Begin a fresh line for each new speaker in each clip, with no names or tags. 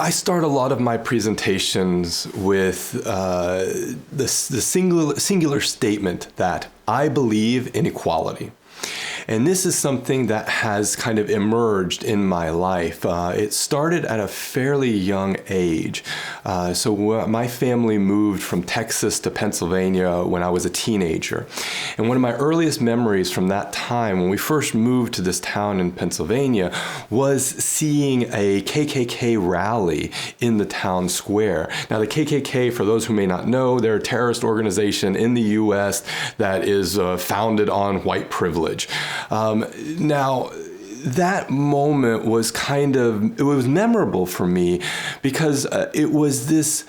I start a lot of my presentations with the singular statement that I believe in equality. And this is something that has kind of emerged in my life. It started at a fairly young age. So my family moved from Texas to Pennsylvania when I was a teenager. And one of my earliest memories from that time, when we first moved to this town in Pennsylvania, was seeing a KKK rally in the town square. Now, the KKK, for those who may not know, they're a terrorist organization in the U.S. that is founded on white privilege. Now, that moment was it was memorable for me because it was this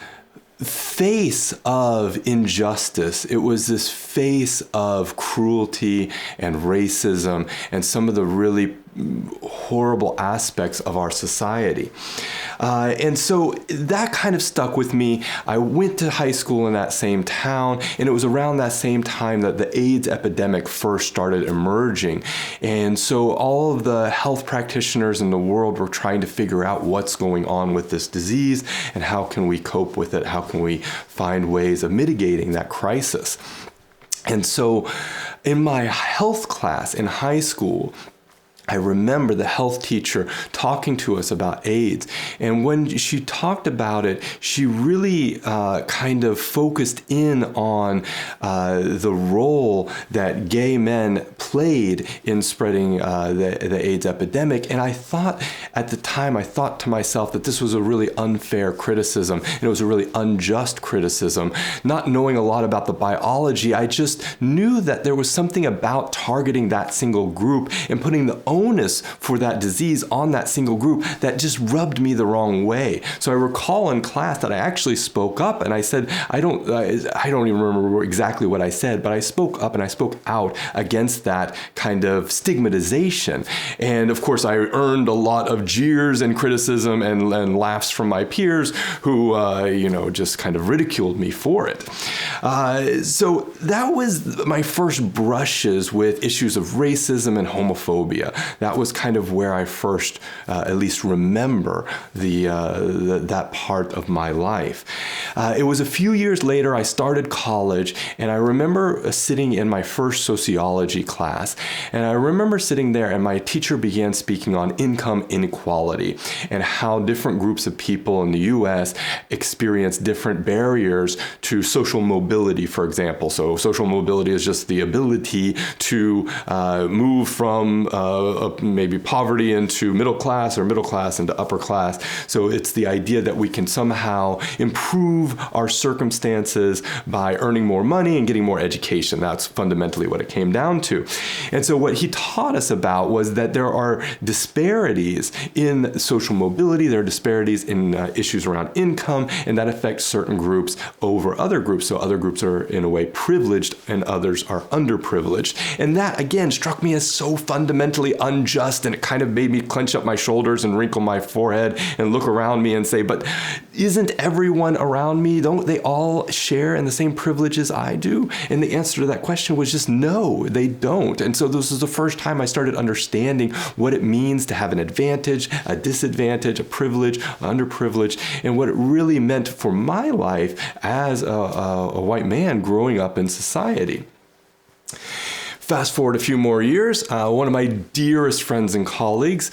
face of injustice. It was this face of cruelty and racism and some of the really horrible aspects of our society. And so that kind of stuck with me. I went to high school in that same town, and it was around that same time that the AIDS epidemic first started emerging. And so all of the health practitioners in the world were trying to figure out what's going on with this disease and how can we cope with it? How can we find ways of mitigating that crisis? And so in my health class in high school, I remember the health teacher talking to us about AIDS. And when she talked about it, she really kind of focused in on the role that gay men played in spreading the AIDS epidemic. And I thought at the time, I thought to myself that this was a really unfair criticism. And it was a really unjust criticism. Not knowing a lot about the biology, I just knew that there was something about targeting that single group and putting the onus for that disease on that single group that just rubbed me the wrong way. So I recall in class that I actually spoke up and I said, I don't even remember exactly what I said, but I spoke up and I spoke out against that kind of stigmatization. And of course, I earned a lot of jeers and criticism and laughs from my peers who, just kind of ridiculed me for it. So that was my first brushes with issues of racism and homophobia. That was kind of where I first, at least remember that part of my life. It was a few years later, I started college, and I remember sitting in my first sociology class, and I remember sitting there, and my teacher began speaking on income inequality and how different groups of people in the U.S. experience different barriers to social mobility, for example. So social mobility is just the ability to move from maybe poverty into middle class or middle class into upper class. So it's the idea that we can somehow improve our circumstances by earning more money and getting more education. That's fundamentally what it came down to. And so what he taught us about was that there are disparities in social mobility, there are disparities in issues around income, and that affects certain groups over other groups. So other groups are in a way privileged and others are underprivileged. And that again struck me as so fundamentally unjust, and it kind of made me clench up my shoulders and wrinkle my forehead and look around me and say, but isn't everyone around me, don't they all share in the same privileges I do? And the answer to that question was just no, they don't. And so this was the first time I started understanding what it means to have an advantage, a disadvantage, a privilege, underprivilege, and what it really meant for my life as a white man growing up in society. Fast forward a few more years, one of my dearest friends and colleagues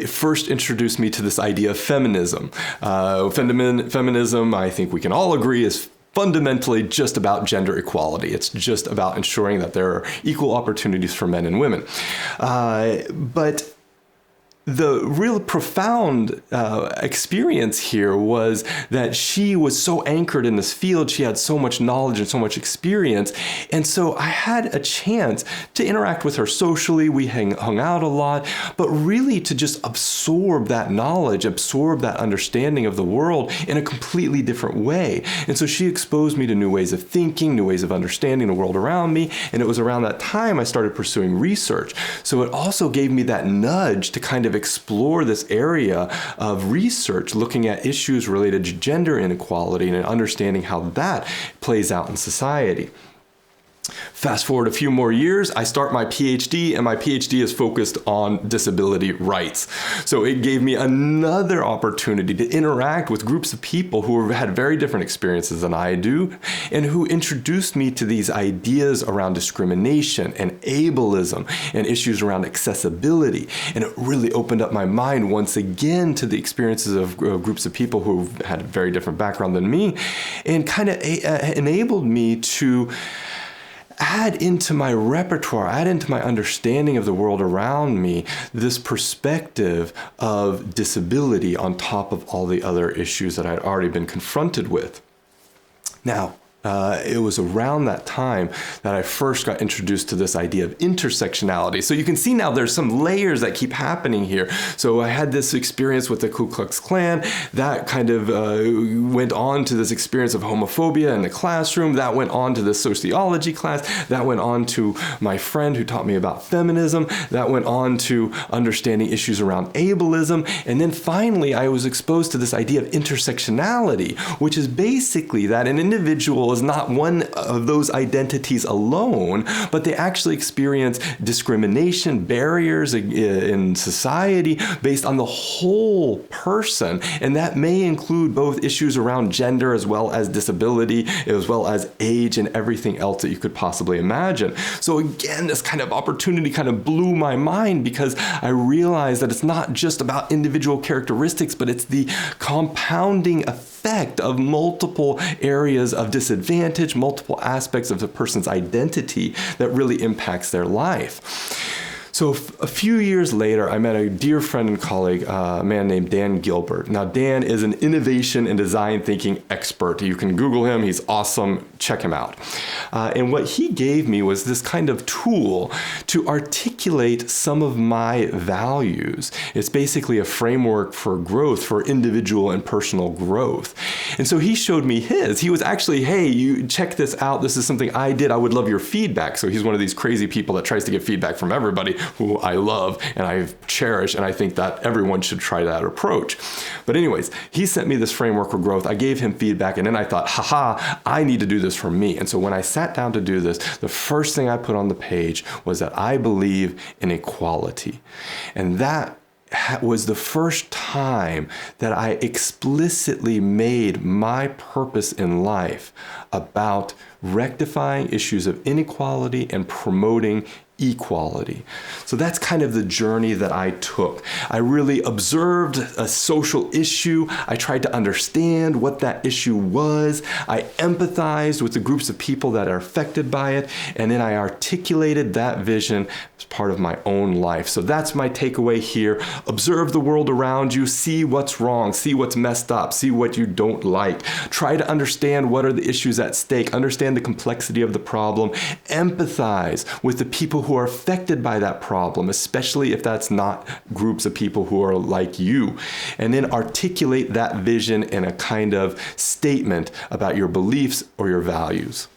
first introduced me to this idea of feminism. Feminism, I think we can all agree, is fundamentally just about gender equality. It's just about ensuring that there are equal opportunities for men and women. But the real profound experience here was that she was so anchored in this field. She had so much knowledge and so much experience. And so I had a chance to interact with her socially. We hung out a lot, but really to just absorb that knowledge, absorb that understanding of the world in a completely different way. And so she exposed me to new ways of thinking, new ways of understanding the world around me. And it was around that time I started pursuing research. So it also gave me that nudge to kind of explore this area of research, looking at issues related to gender inequality and understanding how that plays out in society. Fast forward a few more years, I start my PhD, and my PhD is focused on disability rights. So it gave me another opportunity to interact with groups of people who had very different experiences than I do, and who introduced me to these ideas around discrimination and ableism and issues around accessibility. And it really opened up my mind once again to the experiences of groups of people who had a very different background than me, and kind of enabled me to add into my repertoire, add into my understanding of the world around me, this perspective of disability on top of all the other issues that I'd already been confronted with. Now, it was around that time that I first got introduced to this idea of intersectionality. So you can see now there's some layers that keep happening here. So I had this experience with the Ku Klux Klan that kind of went on to this experience of homophobia in the classroom. That went on to the sociology class. That went on to my friend who taught me about feminism. That went on to understanding issues around ableism. And then finally, I was exposed to this idea of intersectionality, which is basically that an individual is not one of those identities alone, but they actually experience discrimination, barriers in society based on the whole person. And that may include both issues around gender as well as disability, as well as age and everything else that you could possibly imagine. So again, this kind of opportunity kind of blew my mind, because I realized that it's not just about individual characteristics, but it's the compounding effect of multiple areas of disadvantage, multiple aspects of the person's identity that really impacts their life. So a few years later, I met a dear friend and colleague, a man named Dan Gilbert. Now, Dan is an innovation and design thinking expert. You can Google him. He's awesome. Check him out. And what he gave me was this kind of tool to articulate some of my values. It's basically a framework for growth, for individual and personal growth. And so he showed me his. He was actually, hey, you check this out. This is something I did. I would love your feedback. So he's one of these crazy people that tries to get feedback from everybody, who I love and I cherish, and I think that everyone should try that approach. But anyways, he sent me this framework for growth. I gave him feedback, and then I thought, haha, I need to do this for me. And so when I sat down to do this, the first thing I put on the page was that I believe in equality. And that was the first time that I explicitly made my purpose in life about rectifying issues of inequality and promoting equality. So that's kind of the journey that I took. I really observed a social issue. I tried to understand what that issue was. I empathized with the groups of people that are affected by it. And then I articulated that vision as part of my own life. So that's my takeaway here. Observe the world around you. See what's wrong. See what's messed up. See what you don't like. Try to understand what are the issues at stake. Understand the complexity of the problem. Empathize with the people who are affected by that problem, especially if that's not groups of people who are like you. And then articulate that vision in a kind of statement about your beliefs or your values.